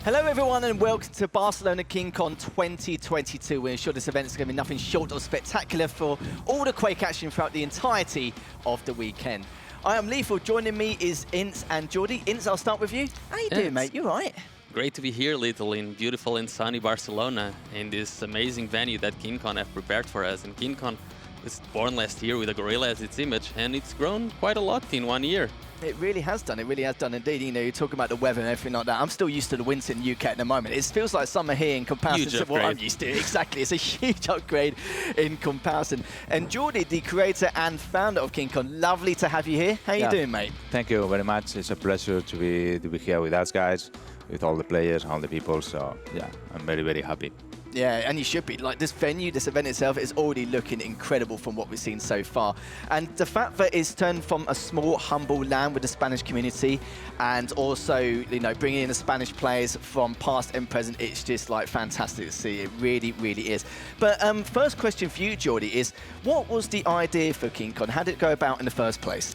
Hello everyone and welcome to Barcelona KeenCon 2022. We're sure this event is going to be nothing short of spectacular for all the Quake action throughout the entirety of the weekend. I am Lethal, joining me is Ince and Jordi. Ince, I'll start with you. How you doing, mate? You all right? Great to be here, Lethal, in beautiful and sunny Barcelona, in this amazing venue that KeenCon have prepared for us. And KeenCon was born last year with a gorilla as its image, and it's grown quite a lot in 1 year. It really has done. It really has done indeed. You know, you're talking about the weather and everything like that. I'm still used to the winter in the UK at the moment. It feels like summer here in comparison to what I'm used to. Exactly. It's a huge upgrade in comparison. And Jordi, the creator and founder of KeenCon, lovely to have you here. How you doing, mate? Thank you very much. It's a pleasure to be here with us guys, with all the players, all the people. So yeah, I'm very, very happy. Yeah, and you should be. Like, this venue, this event itself is already looking incredible from what we've seen so far. And the fact that it's turned from a small, humble land with the Spanish community and also, you know, bringing in the Spanish players from past and present, it's just like fantastic to see. It really, really is. But first question for you, Jordi, is what was the idea for KeenCon? How did it go about in the first place?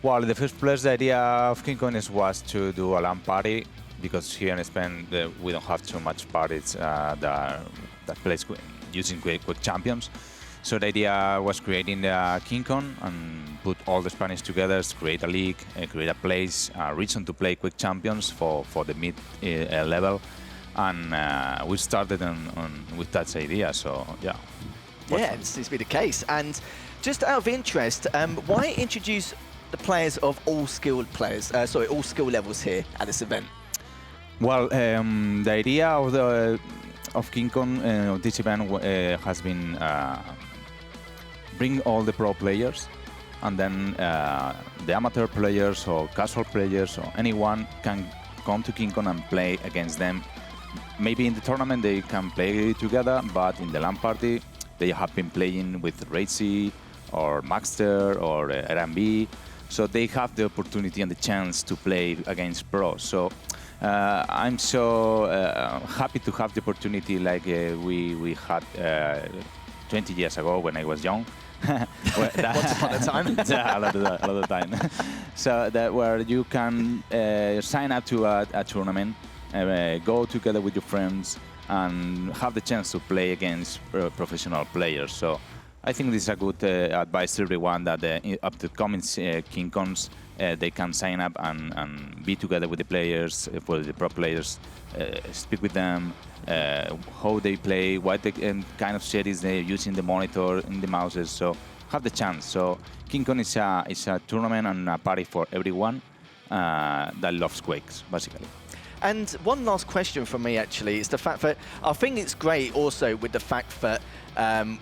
Well, in the first place, the idea of KeenCon was to do a LAN party, because here in Spain we don't have too much parties that plays using quick champions. So the idea was creating the KeenCon and put all the Spanish together, create a league, create a place, a reason to play quick champions for the mid level, and we started with that idea. So yeah. Yeah, it seems to be the case. And just out of interest, why introduce the players of all skilled players? All skill levels here at this event. Well, the idea of KeenCon, this event has been bring all the pro players, and then the amateur players or casual players or anyone can come to KeenCon and play against them. Maybe in the tournament they can play together, but in the LAN party they have been playing with Racy or Maxter or R&B, so they have the opportunity and the chance to play against pros. So I'm so happy to have the opportunity like we had 20 years ago when I was young. Once upon a time. Yeah, a lot of time. So that where you can sign up to a tournament, go together with your friends, and have the chance to play against professional players. So I think this is a good advice to everyone that up to coming KeenCons, they can sign up and be together with the players, for the pro players, speak with them, how they play, what the kind of settings they're using, the monitor, in the mouses. So have the chance. So KeenCon is a tournament and a party for everyone that loves Quakes, basically. And one last question from me, actually, is the fact that I think it's great also with the fact that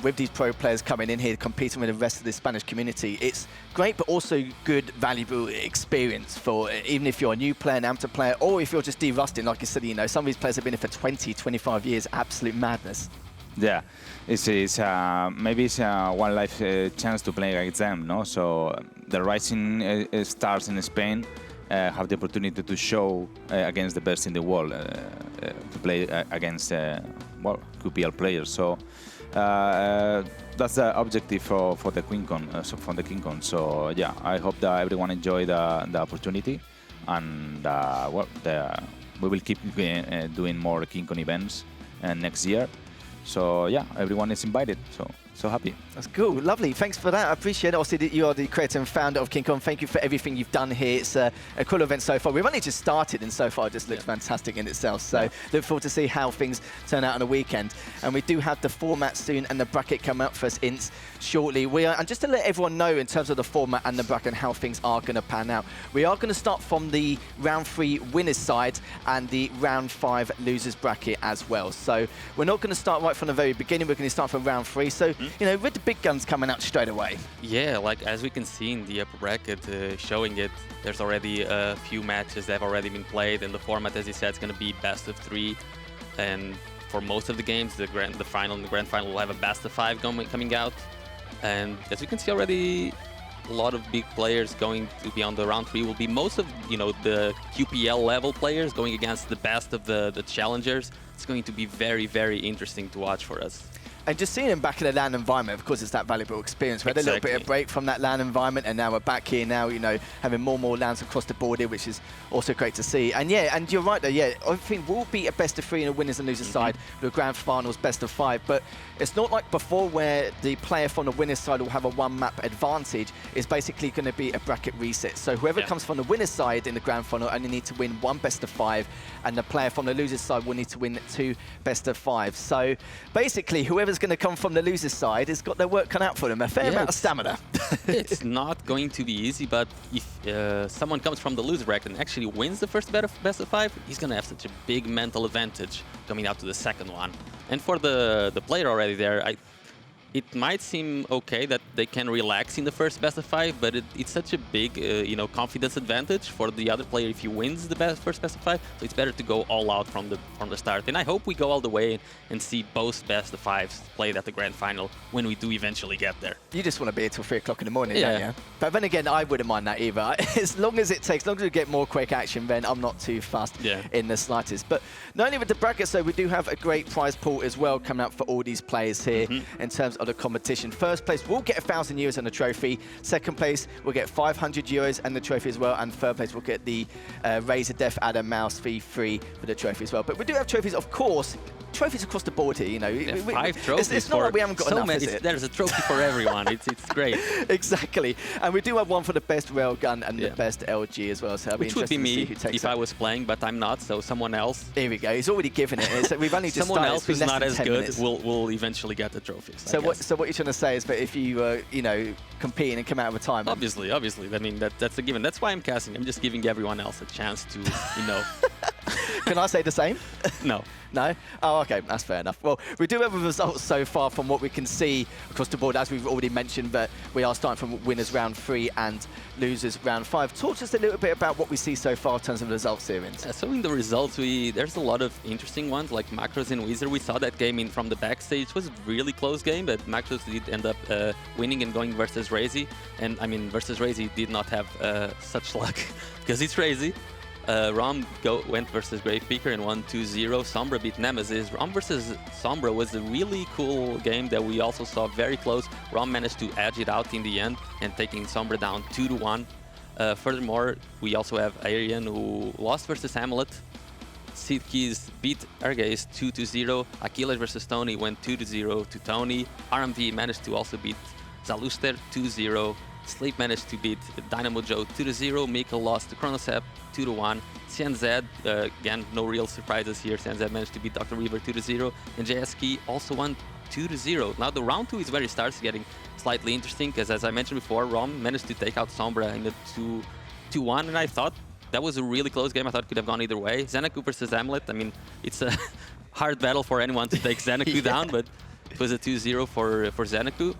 with these pro players coming in here, competing with the rest of the Spanish community, it's great, but also good, valuable experience for even if you're a new player, an amateur player, or if you're just de-rusting. Like you said, you know, some of these players have been here for 20, 25 years, absolute madness. Yeah, maybe it's a one life chance to play against them, no? So the rising stars in Spain have the opportunity to show against the best in the world, to play against QPL players. So that's the objective for the KeenCon. So yeah, I hope that everyone enjoy the opportunity, and we will keep doing more KeenCon events next year. So yeah, everyone is invited. So happy. That's cool. Lovely. Thanks for that. I appreciate it. Obviously, you are the creator and founder of KeenCon. Thank you for everything you've done here. It's a cool event so far. We've only just started, and so far it just looks fantastic in itself. So look forward to see how things turn out on the weekend. And we do have the format soon and the bracket come out for us, Ince, shortly. And just to let everyone know in terms of the format and the bracket and how things are going to pan out, we are going to start from the round 3 winners side and the round 5 losers bracket as well. So we're not going to start right from the very beginning. We're going to start from round 3. So you know, with the big guns coming out straight away. Yeah, like as we can see in the upper bracket, showing it, there's already a few matches that have already been played, and the format, as you said, is going to be best of 3. And for most of the games, the final and the grand final will have a best of 5 coming out. And as you can see already, a lot of big players going to be on the round 3 will be most of, you know, the QPL level players going against the best of the challengers. It's going to be very, very interesting to watch for us. And just seeing him back in the LAN environment, of course, it's that valuable experience. We had a little bit of break from that LAN environment, and now we're back here now, you know, having more and more LANs across the board here, which is also great to see. And yeah, and you're right there, yeah, I think we'll be a best of 3 in a winners and losers side, the grand finals best of 5, but it's not like before where the player from the winners side will have a 1-map advantage. It's basically going to be a bracket reset. So whoever comes from the winners side in the grand final only need to win 1 best of 5, and the player from the losers side will need to win 2 best of 5. So basically, whoever's going to come from the losers side has got their work cut out for them. A fair amount of stamina. It's not going to be easy, but if someone comes from the loser bracket and actually wins the first best of 5, he's going to have such a big mental advantage coming out to the second one. And for the player already there, it might seem okay that they can relax in the first best of 5, but it's such a big, you know, confidence advantage for the other player if he wins the first best of 5. So it's better to go all out from the start. And I hope we go all the way and see both best of 5s played at the grand final when we do eventually get there. You just want to be here till 3 o'clock in the morning, don't you? But then again, I wouldn't mind that either. As long as it takes, as long as we get more quick action, then I'm not too fast in the slightest. But not only with the brackets, though, we do have a great prize pool as well coming up for all these players here in terms of the competition. First place will get 1,000 euros and a trophy. Second place will get 500 euros and the trophy as well. And third place will get the Razor Death Adder Mouse V3 for the trophy as well. But we do have trophies, of course. Trophies across the board here, you know. 5 trophies. It's not like we haven't got so enough, many. is it? There's a trophy for everyone. It's great. Exactly. And we do have one for the best railgun and the best LG as well. So it'll be Which would be me who takes if I was playing, but I'm not, so someone else. Here we go. He's already given it. So we've only just someone started. else who's not as good minutes. will eventually get the trophies. So what you're trying to say is that if you you know, compete and come out of retirement. Obviously. I mean that's a given. That's why I'm casting. I'm just giving everyone else a chance to, you know. Can I say the same? No. No? Oh, okay, that's fair enough. Well, we do have the results so far from what we can see across the board, as we've already mentioned, but we are starting from winners round 3 and losers round 5. Talk to us a little bit about what we see so far in terms of the results here. So in the results, there's a lot of interesting ones, like Macros and Wizard. We saw that game from the backstage. It was a really close game, but Macros did end up winning and going versus Razy. And I mean, versus Razy did not have such luck, because it's Razy. Rom went versus Grave Peaker and won 2-0. Sombra beat Nemesis. Rom versus Sombra was a really cool game that we also saw very close. Rom managed to edge it out in the end and taking Sombra down 2-1. Furthermore, we also have Arian who lost versus Amulet. Sidkeys beat Ergaze 2-0. Achilles versus Tony went 2-0 to Tony. RMV managed to also beat Zaluster 2-0. Sleep managed to beat Dynamo Joe 2-0. Mika lost to Chronosep 2-1. CNZ, again, no real surprises here. CNZ managed to beat Dr. Reaver 2-0. And JSK also won 2-0. Now the round 2 is where it starts getting slightly interesting, because as I mentioned before, Rom managed to take out Sombra in the 2-1, and I thought that was a really close game. I thought it could have gone either way. Xenaku versus Amulet, I mean, it's a hard battle for anyone to take Xenaku down, but it was a 2-0 for Xenaku.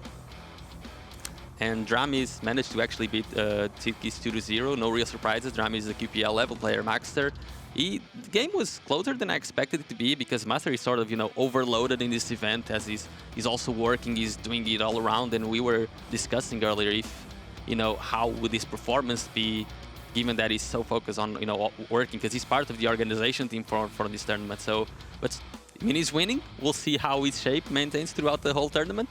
And Dramis managed to actually beat Tidkis 2-0. No real surprises. Dramis is a QPL level player, Maxter. The game was closer than I expected it to be, because Master is sort of, you know, overloaded in this event, as he's also working, he's doing it all around. And we were discussing earlier if, you know, how would his performance be, given that he's so focused on, you know, working, because he's part of the organization team for this tournament. So, but I mean, he's winning. We'll see how his shape maintains throughout the whole tournament.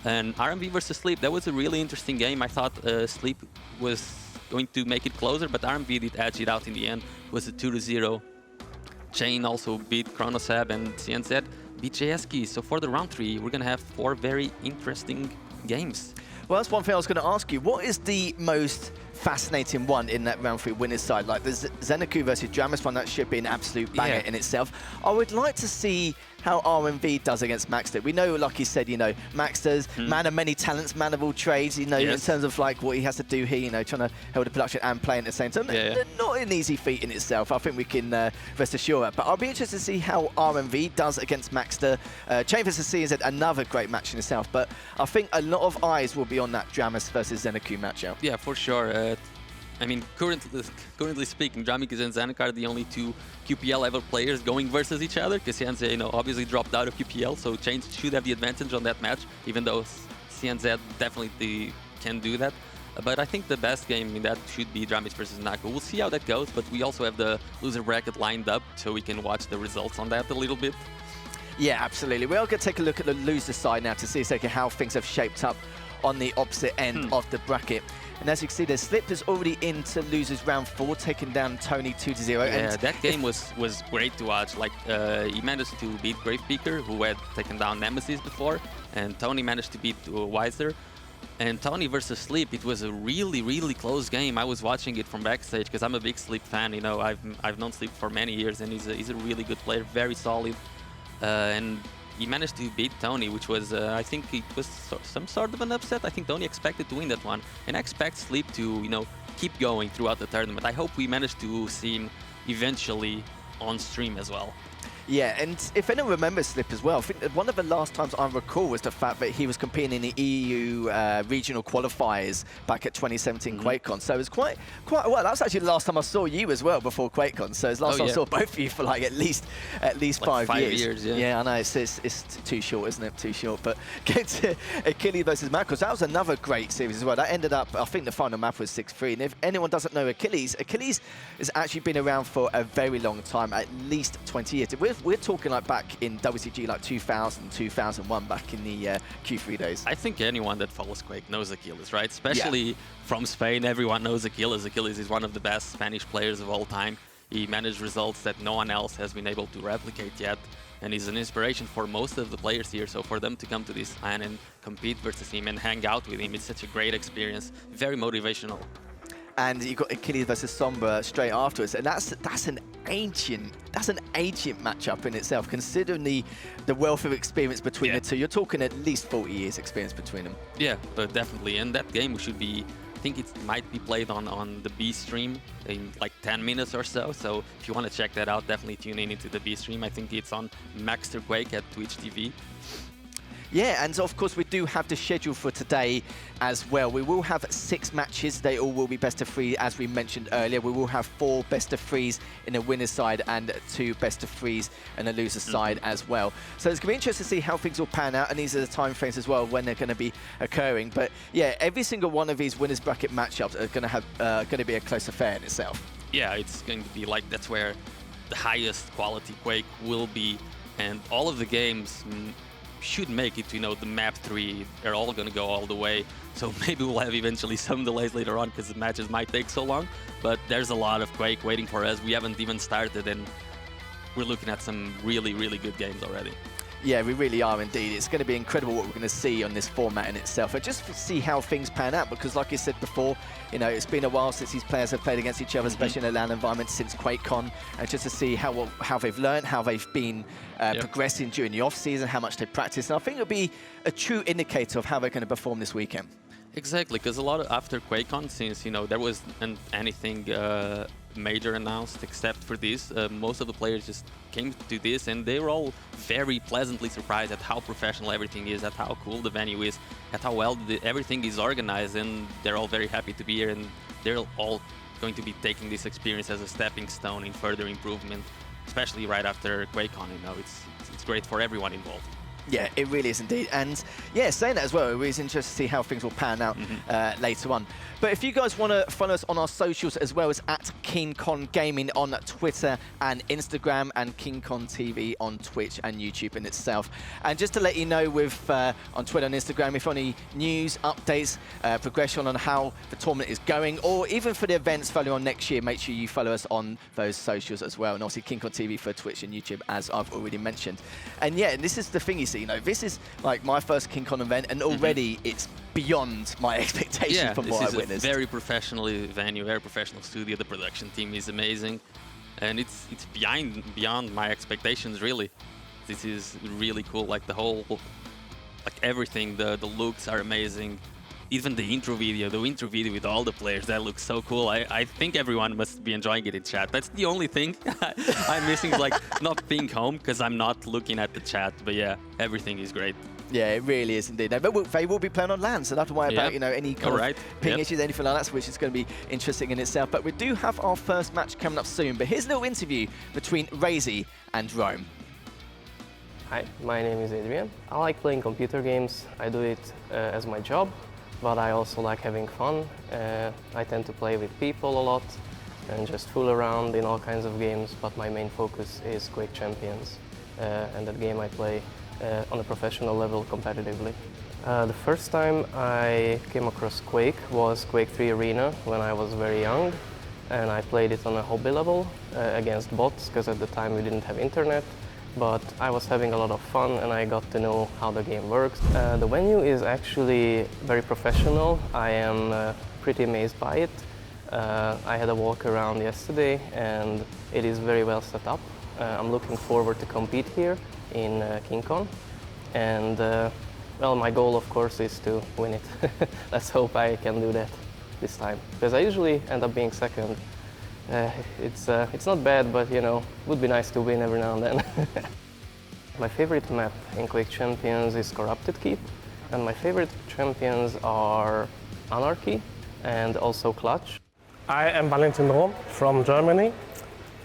And RMV versus Sleep, that was a really interesting game. I thought Sleep was going to make it closer, but RMV did edge it out in the end. It was a 2-0. Chain also beat Chronosab, and CNZ beat JSK. So for the round 3, we're going to have 4 very interesting games. Well, that's one thing I was going to ask you. What is the most fascinating one in that round 3 winners side? Like the Xenaku versus Dramis one, that should be an absolute banger in itself. I would like to see how RMV does against Maxter. We know, like you said, you know, Maxter's man of many talents, man of all trades, you know, in terms of like what he has to do here, you know, trying to hold the production and playing at the same time. Not an easy feat in itself. I think we can rest assured that. But I'll be interested to see how RMV does against Maxter. Chain versus CNZ, another great match in itself. But I think a lot of eyes will be on that Dramis versus Xenaku matchup. Yeah, for sure. I mean, currently speaking, Dramikis and Xenaku are the only 2 QPL level players going versus each other, because CNZ, you know, obviously dropped out of QPL, so Chain should have the advantage on that match, even though CNZ definitely can do that. But I think the best game in that should be Dramis versus Xenaku. We'll see how that goes, but we also have the loser bracket lined up, so we can watch the results on that a little bit. Yeah, absolutely. We are going to take a look at the loser side now to see exactly how things have shaped up on the opposite end of the bracket. And as you can see, there's Slip is already into losers round 4, taking down Tony 2-0. Yeah, and that game was great to watch. Like, he managed to beat Gravespeaker, who had taken down Nemesis before, and Tony managed to beat Wiser. And Tony versus Sleep, it was a really, really close game. I was watching it from backstage because I'm a big Sleep fan. You know, I've known Sleep for many years, and he's a really good player, very solid. And he managed to beat Tony, which was, I think it was some sort of an upset. I think Tony expected to win that one. And I expect Sleep to, you know, keep going throughout the tournament. I hope we manage to see him eventually on stream as well. Yeah, and if anyone remembers Slip as well, I think that one of the last times I recall was the fact that he was competing in the EU regional qualifiers back at 2017 QuakeCon. So it was quite well. That was actually the last time I saw you as well before QuakeCon. So it's the last time I saw both of you for like at least like 5 years. Yeah, I know it's too short, isn't it? Too short. But get to Achilles versus Macros. That was another great series as well. That ended up, I think the final map was 6-3. And if anyone doesn't know Achilles has actually been around for a very long time, at least 20 years. We're talking like back in WCG like 2000, 2001, back in the Q3 days. I think anyone that follows Quake knows Achilles, right? Especially from Spain, everyone knows Achilles. Achilles is one of the best Spanish players of all time. He managed results that no one else has been able to replicate yet. And he's an inspiration for most of the players here. So for them to come to this LAN and compete versus him and hang out with him, it's such a great experience. Very motivational. And you've got Achilles versus Sombra straight afterwards, and that's an ancient matchup in itself, considering the wealth of experience between the two. You're talking at least 40 years experience between them. Yeah, but definitely, and that game should be, I think it might be played on the B stream in like 10 minutes or so. So if you want to check that out, definitely tune in into the B stream. I think it's on Maxter Quake at Twitch TV. Yeah, and of course we do have the schedule for today as well. We will have 6 matches. They all will be best of 3, as we mentioned earlier. We will have 4 best of 3s in the winner's side and 2 best of 3s in the loser's side as well. So it's going to be interesting to see how things will pan out, and these are the time frames as well when they're going to be occurring. But yeah, every single one of these winners bracket matchups are going to have going to be a close affair in itself. Yeah, it's going to be like, that's where the highest quality Quake will be, and all of the games should make it to, you know, the map 3. They're all going to go all the way. So maybe we'll have eventually some delays later on because the matches might take so long. But there's a lot of Quake waiting for us. We haven't even started, and we're looking at some really, really good games already. Yeah, we really are indeed. It's going to be incredible what we're going to see on this format in itself, and just to see how things pan out, because like I said before, you know, it's been a while since these players have played against each other, especially in a LAN environment, since QuakeCon, and just to see how they've learned, how they've been progressing during the off-season, how much they practice, and I think it'll be a true indicator of how they're going to perform this weekend. Exactly, because a lot of, after QuakeCon, since, you know, there wasn't anything major announced except for this, most of the players just came to this, and they were all very pleasantly surprised at how professional everything is, at how cool the venue is, at how well everything is organized, and they're all very happy to be here, and they're all going to be taking this experience as a stepping stone in further improvement, especially right after QuakeCon. You know, it's great for everyone involved. Yeah, it really is indeed. And yeah, saying that as well, it was interesting to see how things will pan out later on. But if you guys want to follow us on our socials as well as at KeenCon Gaming on Twitter and Instagram, and KeenCon TV on Twitch and YouTube in itself. And just to let you know, with on Twitter and Instagram, if any news, updates, progression on how the tournament is going, or even for the events following on next year, make sure you follow us on those socials as well. And obviously KeenCon TV for Twitch and YouTube, as I've already mentioned. And yeah, this is the thing, you see, you know, this is like my first KeenCon event, and already it's beyond my expectation from what I witnessed. This is a very professional venue, very professional studio. The production team is amazing, and it's beyond my expectations, really. This is really cool. Like the whole, like everything, the looks are amazing. Even the intro video with all the players, that looks so cool. I think everyone must be enjoying it in chat. That's the only thing I'm missing, is like not being home because I'm not looking at the chat. But yeah, everything is great. Yeah, it really is indeed. But they will be playing on LAN, so don't have to worry about, you know, any kind of ping issues, anything like that, which is going to be interesting in itself. But we do have our first match coming up soon. But here's a little interview between Razy and Rome. Hi, my name is Adrian. I like playing computer games. I do it as my job, but I also like having fun. I tend to play with people a lot and just fool around in all kinds of games, but my main focus is Quake Champions. and that game I play on a professional level competitively. The first time I came across Quake was Quake 3 Arena when I was very young, and I played it on a hobby level against bots, because at the time we didn't have internet. But I was having a lot of fun and I got to know how the game works. The venue is actually very professional. I am pretty amazed by it. I had a walk around yesterday and it is very well set up. I'm looking forward to compete here in KeenCon. And well, my goal of course is to win it. Let's hope I can do that this time, because I usually end up being second. It's not bad, but you know, it would be nice to win every now and then. My favorite map in Quake Champions is Corrupted Keep, and my favorite champions are Anarchy and also Clutch. I am Valentin Rom from Germany.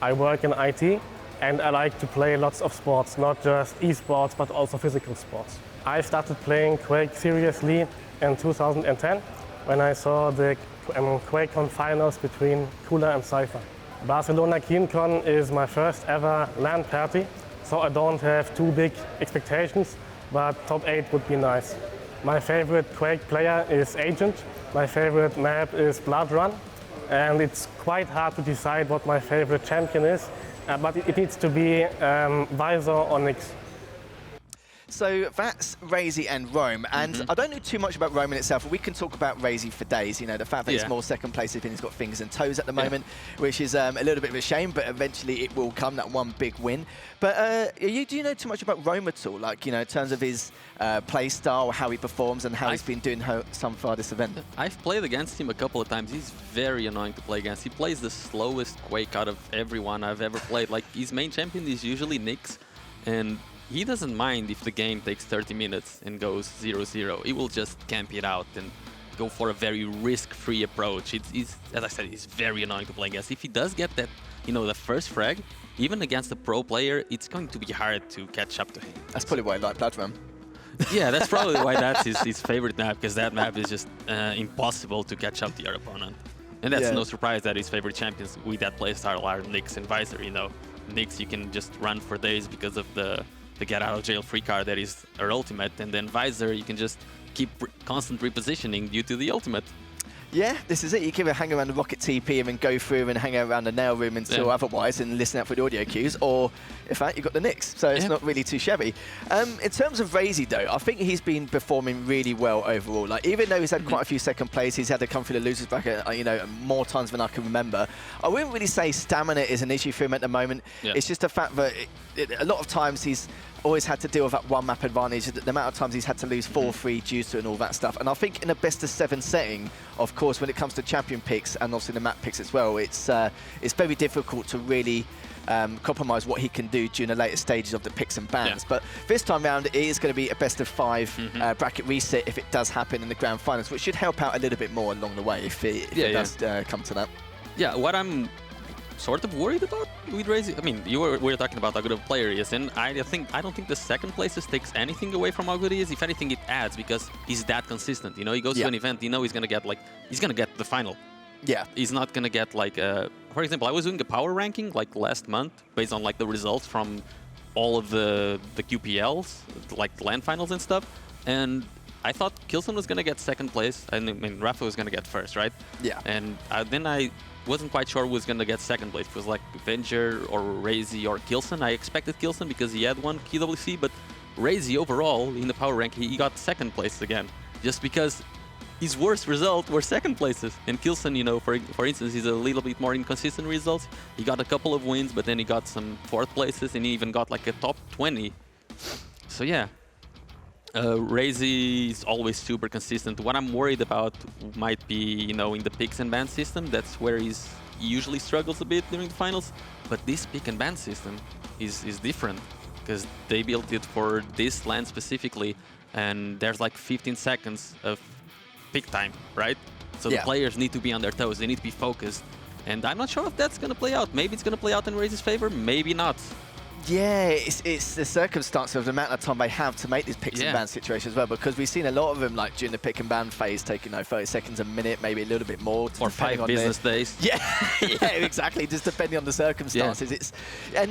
I work in IT and I like to play lots of sports, not just esports but also physical sports. I started playing Quake seriously in 2010 when I saw the QuakeCon finals between Cooler and Cypher. Barcelona KeenCon is my first ever LAN party, so I don't have too big expectations, but top 8 would be nice. My favorite Quake player is Agent, my favorite map is Blood Run, and it's quite hard to decide what my favorite champion is, but it needs to be Visor or Nyx. So that's Razy and Rome, and I don't know too much about Rome in itself, but we can talk about Razy for days. You know, the fact that it's more second place, I think he's got fingers and toes at the moment, which is a little bit of a shame, but eventually it will come, that one big win. But do you know too much about Rome at all? Like, you know, in terms of his play style, how he performs, and how he's been doing so far this event? I've played against him a couple of times. He's very annoying to play against. He plays the slowest Quake out of everyone I've ever played. Like, his main champion is usually Nyx, and he doesn't mind if the game takes 30 minutes and goes 0-0. He will just camp it out and go for a very risk-free approach. It's, as I said, he's very annoying to play against. If he does get that, you know, the first frag, even against a pro player, it's going to be hard to catch up to him. That's probably why I like Blood Run. Yeah, that's probably why that's his favorite map, because that map is just impossible to catch up to your opponent. And that's no surprise that his favorite champions with that playstyle are Nyx and Visor, you know. Nyx you can just run for days because of the get out of jail free card that is her ultimate, and then Visor you can just keep constant repositioning due to the ultimate. Yeah, this is it. You can either hang around the Rocket TP and then go through and hang around the nail room until otherwise and listen out for the audio cues, or in fact you've got the Nyx, so it's not really too shabby. In terms of Razy though, I think he's been performing really well overall. Like, even though he's had quite a few second places, he's had to come through the losers bracket, you know, more times than I can remember. I wouldn't really say stamina is an issue for him at the moment. It's just the fact that a lot of times he's always had to deal with that one map advantage, the amount of times he's had to lose 4-3 due to and all that stuff. And I think in a best of 7 setting, of course, when it comes to champion picks and also the map picks as well, it's very difficult to really compromise what he can do during the later stages of the picks and bans. But this time round, it is going to be a best of 5 bracket reset if it does happen in the grand finals, which should help out a little bit more along the way if it does come to that. Yeah, what I'm sort of worried about with Razy, I mean, we were talking about how good of a player he is, and I don't think the second places takes anything away from how good he is. If anything, it adds, because he's that consistent. You know, he goes to an event, you know he's gonna get the final. Yeah. He's not gonna get like for example, I was doing a power ranking like last month based on like the results from all of the QPLs, like LAN finals and stuff, and I thought Kilson was gonna get second place, and I mean Rafa was gonna get first, right? Yeah. And then I wasn't quite sure who was gonna get second place. It was like Venger or Razy or Kilson. I expected Kilson because he had one QWC, but Razy overall in the power rank he got second place again, just because his worst result were second places. And Kilson, you know, for instance, he's a little bit more inconsistent results. He got a couple of wins, but then he got some fourth places, and he even got like a top 20. So yeah. Razy is always super consistent. What I'm worried about might be, you know, in the picks and ban system. That's where he usually struggles a bit during the finals. But this pick and ban system is different, because they built it for this LAN specifically, and there's like 15 seconds of pick time, right? So the players need to be on their toes. They need to be focused. And I'm not sure if that's going to play out. Maybe it's going to play out in Razy's favor, maybe not. Yeah, it's the circumstance of the amount of time they have to make these picks and ban situations as well, because we've seen a lot of them like during the pick and ban phase taking 30 seconds, a minute, maybe a little bit more. Or 5 business days. Yeah, yeah, exactly. Just depending on the circumstances. Now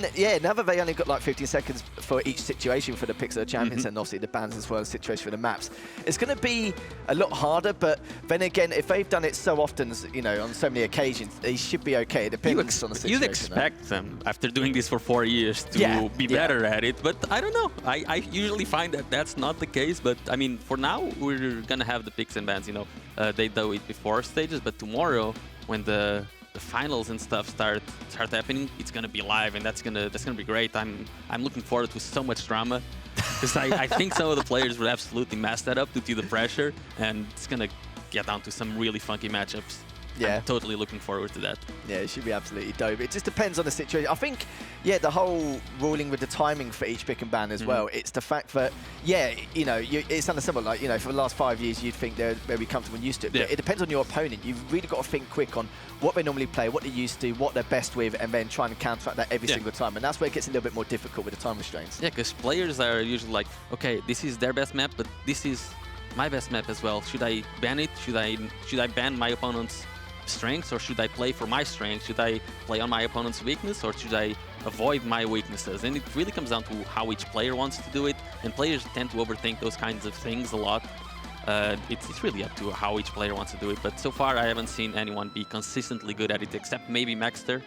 that they only got like 15 seconds for each situation for the picks of the champions and obviously the bans as well, the situation for the maps, it's going to be a lot harder. But then again, if they've done it so often, you know, on so many occasions, they should be okay. It depends on the situation. You'd expect them after doing this for 4 years to be better at it, but I don't know. I usually find that that's not the case. But I mean, for now, we're gonna have the picks and bans. You know, they do it before stages, but tomorrow when the finals and stuff start happening, it's gonna be live, and that's gonna be great. I'm looking forward to so much drama, because I think some of the players would absolutely mess that up due to the pressure, and it's gonna get down to some really funky matchups. Yeah. I'm totally looking forward to that. Yeah, it should be absolutely dope. It just depends on the situation. I think, yeah, the whole ruling with the timing for each pick and ban as well, it's the fact that, yeah, you know, it's understandable. Like, you know, for the last 5 years, you'd think they're very comfortable and used to it. But it depends on your opponent. You've really got to think quick on what they normally play, what they're used to, what they're best with, and then try and counteract that every single time. And that's where it gets a little bit more difficult with the time restraints. Yeah, because players are usually like, okay, this is their best map, but this is my best map as well. Should I ban it? Should I ban my opponent's strengths, or should I play for my strengths? Should I play on my opponent's weakness, or should I avoid my weaknesses? And it really comes down to how each player wants to do it, and players tend to overthink those kinds of things a lot. It's really up to how each player wants to do it, but so far I haven't seen anyone be consistently good at it, except maybe Maxter.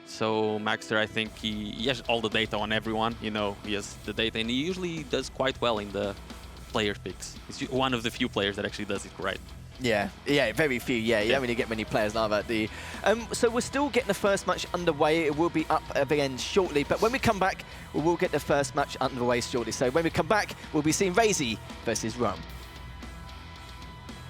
So Maxter, I think he has all the data on everyone, you know, he has the data, and he usually does quite well in the player picks. He's one of the few players that actually does it right. Yeah, very few. Yeah, you don't really get many players like that. So we're still getting the first match underway. It will be up again shortly. But when we come back, we will get the first match underway shortly. So when we come back, we'll be seeing Razy versus Rum.